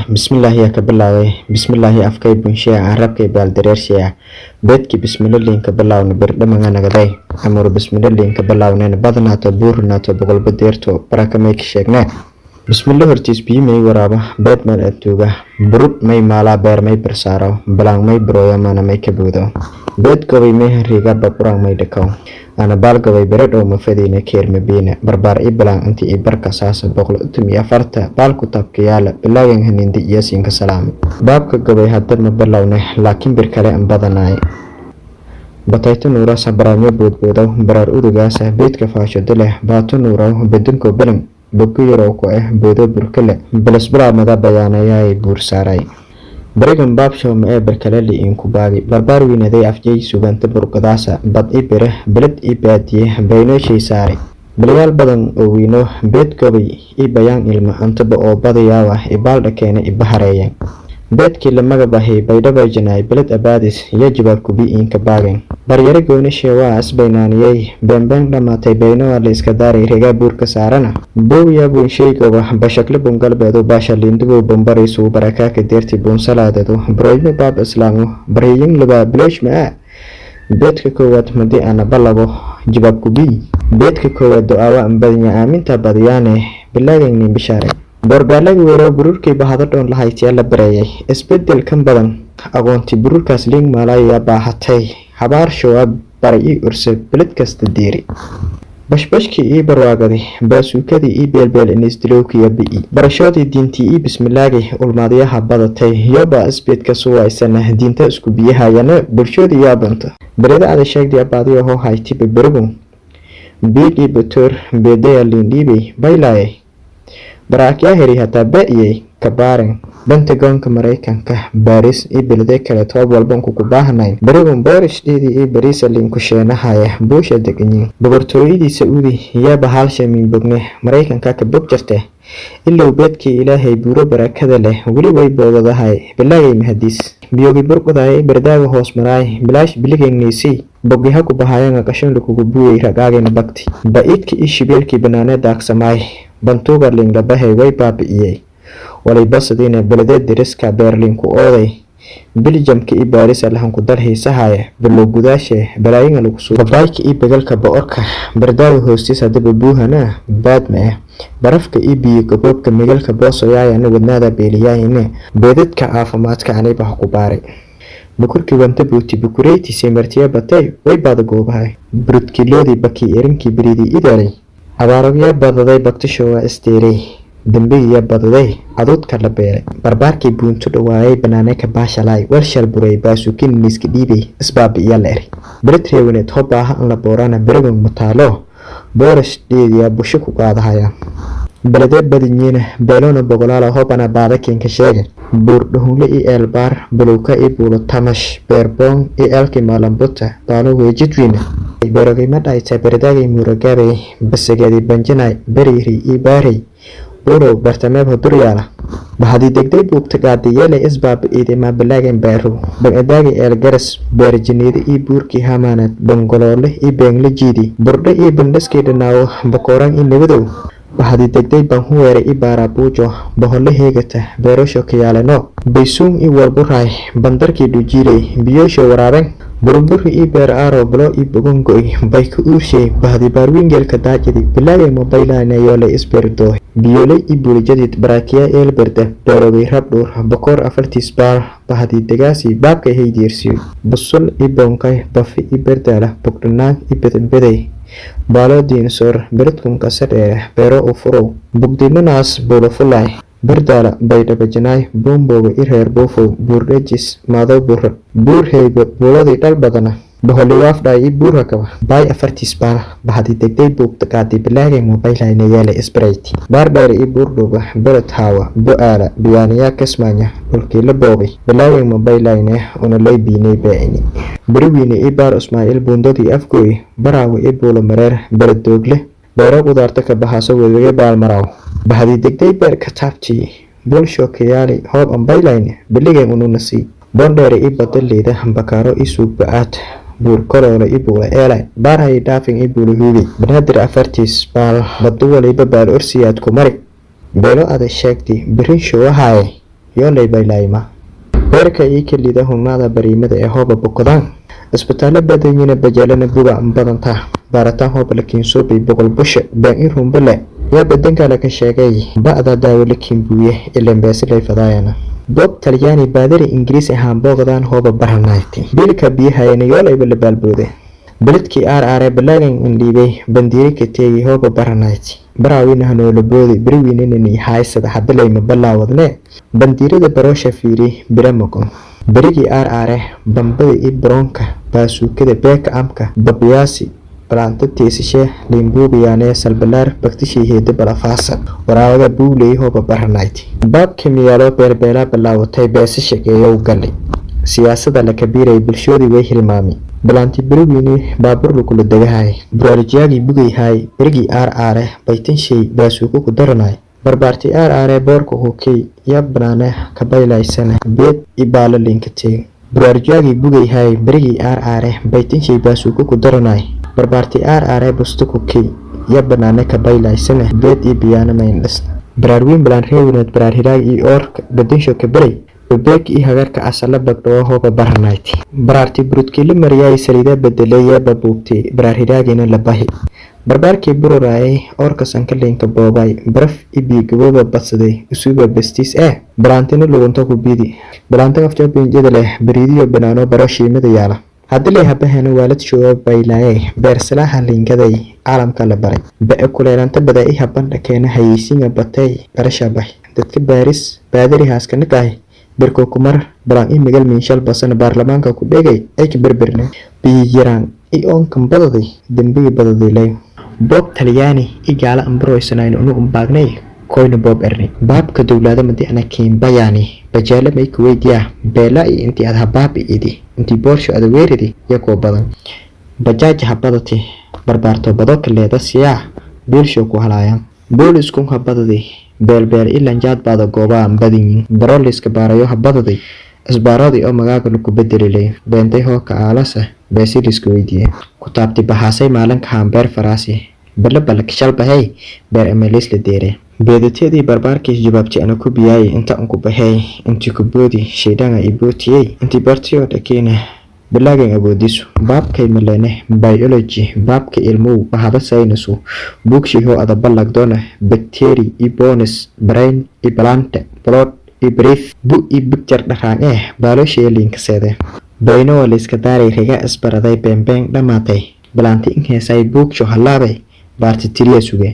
bismillaahi yaa ka bilaaway bismillaahi afkay bunshiya carabkay baaldareershiya beedkii bismillaahin ka bilaawna birdhamaga nagaday amuru bismillaahin ka bilaawna badnaato buurnaato boqolba deerto barakamay ka sheegnaa bismillah hortiis biimay waraaba beed meel adduuga burud may maalaa beer may barsaaro balang may brooya mana may ka buudo beed gobay may hariga baburang may dhakaw ana baalgabay beredhow mafadiina keermabiina barbaar i balang intii i barka saasa boqol-iyo-afarta baalku taabkayaala bilaagan hanindi iyasiinka salaami baabka gabay hadda ma bilowne laakiin bir kale an badanaay batayto nuura sabraamyo boodboodow baraar udugaasa beedka faashado leh baato nuuraw bedinko belan boggo yarow ku ah boodo burkale balasbalaamada bayaanayaay buur saaray barigan baabshowma ee barkalali inku baagi barbaar weynaday afjay suganta burqadaasa bad i bire beled i baadiye baynooshay saari balayaal badan oo weyno beed gobay i bayaan ilma antaba oo badayaawa i baaldha keena i bahareeyeen beedkii lamaga bahay baydhaba janaay beled abaadis iyo jawaab kubi inka baageen baryaro goonishe waa asbaynaaniyey beenbeen dhamaatay baynoa la iska daaray regaa buurka saarana boowiya buunsheygoba bashakle bungalbeedu baasha liindugow bambaraysu barakaaka deerti buunsalaadadu baroymo baab islaamu baryiyin labaa bilooshmaa beedka koowaad madi ana balabo jawaab kubi beedka koowaad do-aawa ambadanya aaminta badiyaane bilaagaynin bishaare boorgaalagi weero bururkii bahadadhoon lahaytiya la bareeyay isbedel kan badan aqoonti bururkaas liing maalaya baahatay habaar shawaab baray ii urse beled kasta diiri bashbashkii ii barwaagadi baasuukadii ii beelbeel inisdilowkiya bi'i barashoodii diintii ii bismilaagay ulmaadyaha badatay yoba isbeedka suwaysana diinta isku biyahayana bulshoodii yaabanta bereda ada sheegdi abaadiyo hoo haytiba berigun biidhii batoor beedaya liindhiibay baylaaye baraakyaa heri hataa ba-iyey kabaaren bentagoonka maraykanka baaris iyo belede kale toob walbanku ku baahnayn berigun boorishdeedii iyo bariisa liinku sheenahaya buusha deganyiin boqortooyadii sacuudi yaaba haalsha miinbogne maraykanka ka bog jirte ilow beedkii ilaahay buuro barakada leh weli way boogadahay bilaagay mahadiis biyogi burqudayay berdaaga hoos maraay bilaash biligaynaysay bogyaha ku bahayanga qashanla kugu buuyay ragaagayna bagti ba-iidkii iyo shibeelkii banaanee daagsamaay bantuuga liinglabahay way baabi'iyey walay basadiina beledeed deriska beerliinku ooday biljamka iyo baarisa lahanku dal hiisahaya bilow gudaashe balaayinga lagu suu babaayka iyo begalka bo-orka bardaaga hoostiis hadaba buuhana baadma ah barafka iyo biyo gaboobka migalka boosoyaayana wadnaada beeliyaayine beedadka caafimaadka anayba ha ku baaray bukurkii wanta buuti bukureytiisay martiya batay way baada goobahay burudkiloodii bakii erinkii beriidii idaalay abaarogyaa badaday baktisho waa isteeray dambigiya badaday caduudka la beeray barbaarkii buuntu dhawaayay banaanay ka baashalaay walshal buray baasuukin miiska dhiibay isbaabi'iya la eray bered reewaneed hobaaha an la boorana berigon mataalo boorash dheediya busho ku qaadahaya beledee badinyiina beelona boqolaala hobana baadakinka sheega buur dhahunle iyo eelbaar balowka iyo buulo tamash beerboon iyo eelkii maalambuta baalo weejidwiina beerogayma dhayta berdaagay muuragaabay basageedi banjanay beriiri iyo baarey ulow bartameeb hoduryaala bahadii degday buugta gaadiyeelay isbaabi'iiday maabalaagan baarow bagadaagay eelgaras beerjiniida iyo buurkii hamaanad bangoloole iyo beenlajiidi burdhe iyo bandhaskii dhanaawo bakooraan iyo nabadow bahadii degday banhuweere iyo baaraabuujo baholle heegata beerosho kayaaleno baysuun iyo walburaay bandarkii dhujiilay biyoosho waraabeen burumburi iyo beer aaro balo iyo bogongoy bay ka uurshay bahdi baarwingeelka daajidi bilaagay mobaylaanayoolay isbeerdooh biyoolay iyo buulijadid baraakiya eelberda dhoorogay rabdhuur bokoor afartiis baar bahdi degaasi baabkay haydiirsiyo busul iyo boonkay bafi iyo berdaala bogdhanaag iyo bedbeday baalo diinsoor beredkunka sadheere beero u furow bugdimanaas buulofulaay berdaala baydhabajanaay boomboga i reer boofow buurdhejis maado bura buur heybe buuladii dhal badana baholiwaafdhaay i buur rakaba baay afartiis baala bahadi degday buugta qaadi bilaagay mobaylayna yeelay isbarayti baardheere i buurdhuga beled haawa bo-aala biyaaniyaa kasmaanya dhulkii la boogay bilaagay mobaylayne unalay biinay baacini beriwiine i baar ismaaciil buundadii afgooy baraawe i buulo mareer beled doogle beero qudaarta ka bahaaso wedaga baalmaraaw bahadii degday beerka taabtii bulsho kayaali hoob ambaylayne biligay ununasii boondheere i badaleyda bakaaro i suugba-aad buur koloole i buula eelay baarhay dhaafin i buula huubey banaadir afartiis baal badu waliba baal orsiyaad ku mari beelo ada sheegti berinsho wahaaye yoolay baylayma beerka ii kelida humada bariimada ee hooba boqodaan isbitaalo badanyina bajalana buga badanta baarataan hooba lakiin soobay boqol busha baan in rumbale yaa badanka la ka sheegay ba'da daawo lakiin buuye ilaan beesilay fadaayana bob talyaani baadari ingiriis ahaan booqdaan hooba baranayti bilka biyahayna yoolay bal balboode beledkii aar balaagan indhiibay bandiiri ka teegi hooba baranayti baraawina hanoola boodi beriwiinini haysada hadalayma balaawadne bandiirada baroosha fiiri biramaqon berigii aar bambada i bronka baasuukada beeka amka babiyaasi balanta teesishe limbuubiyaane salbalaar baktishii heeda balafaasa waraawada buuley hooba baranayti baabka miyaalo beerbeelaa balaawatay beesa shaqeeyow galay siyaasada la kabiiray bulshoodii way hilmaami balanti beriwiini baabur lagula degahay buraalijiyaagii bugayhay berigii aar baytan shay baasuuko ku daranay barbaarti aar boorka hokey yaa banaane ka baylaysana beed ibaalo linkatee buraalijiyaagii bugayhay berigii aar baytan shay baasuuko ku daranay barbaarti aar busto hokey yaa banaane ka baylaysana beed i biyaana mayn baraarwiin balaan reewinad baraar hiraag iyo oorka badansho ka beray beek i hagarka asala bagdhawo hooba baranayti baraarti burudkii mariyay saliida bedeleeya babuubti baraar hiraagina la bahi barbaarkii bururaayay oorka sankalinka boobay baraf ibi gabooba badsaday usuuba bestis balaantina lugunta ku bidi balaanta afjabinjada leh bariidiyo banaano baro shiimada yaala haddii habahana waalid shoo baylaaye beersalaha lingaday caalamka la baray baa kuleelanta badaa i habanda keena haysiinga batay qarashabay dadka baaris baadari haaskana kaay berko kumar balan i migal minshal basan baarlamaanka ku dhegay ay ka berberne biyiraan i oonkan badaday dambiga badadilay bob talyaani i gaala ambroysanayn unu umbaagnay koyna bob erni baabka dowlada madina keen bayaani bajaala may ku weydiya beela i intii aad habaab idi intii boorsho aad weeridi yakoo badan bajaaj habadati barbaarto bado kaleeda siyaa biilsho ku halaayaan boolisku habadadi beelbeel ilan jaad baada goobaan badin baroliska baarayo habadadi isbaaradii oo magaaga lagu bedelilay beentay hooka aalasa beesiliska weydiiyay ku taabti bahaasay maalinka hambeer faraasi balbalak shalbahay beer emelis la deere beedateedii barbaarkiis jawaabti ana ku biyay inta aan ku bahay intii ku boodi sheedanga ibootiyay intii bartiyo dhakeena bilaagan aboodisu baabkay malene biology baabka ilmu bahada saynisu buugshiho ada balagdoona bacteria i bonus brain i plant plot i brief bu i picture dhaxaan baaloshee linkasede bayno la iska daaray riga isbaraday beenbeen dhamaatay balanti in heesay buugsho halaabay baarti tiriya suge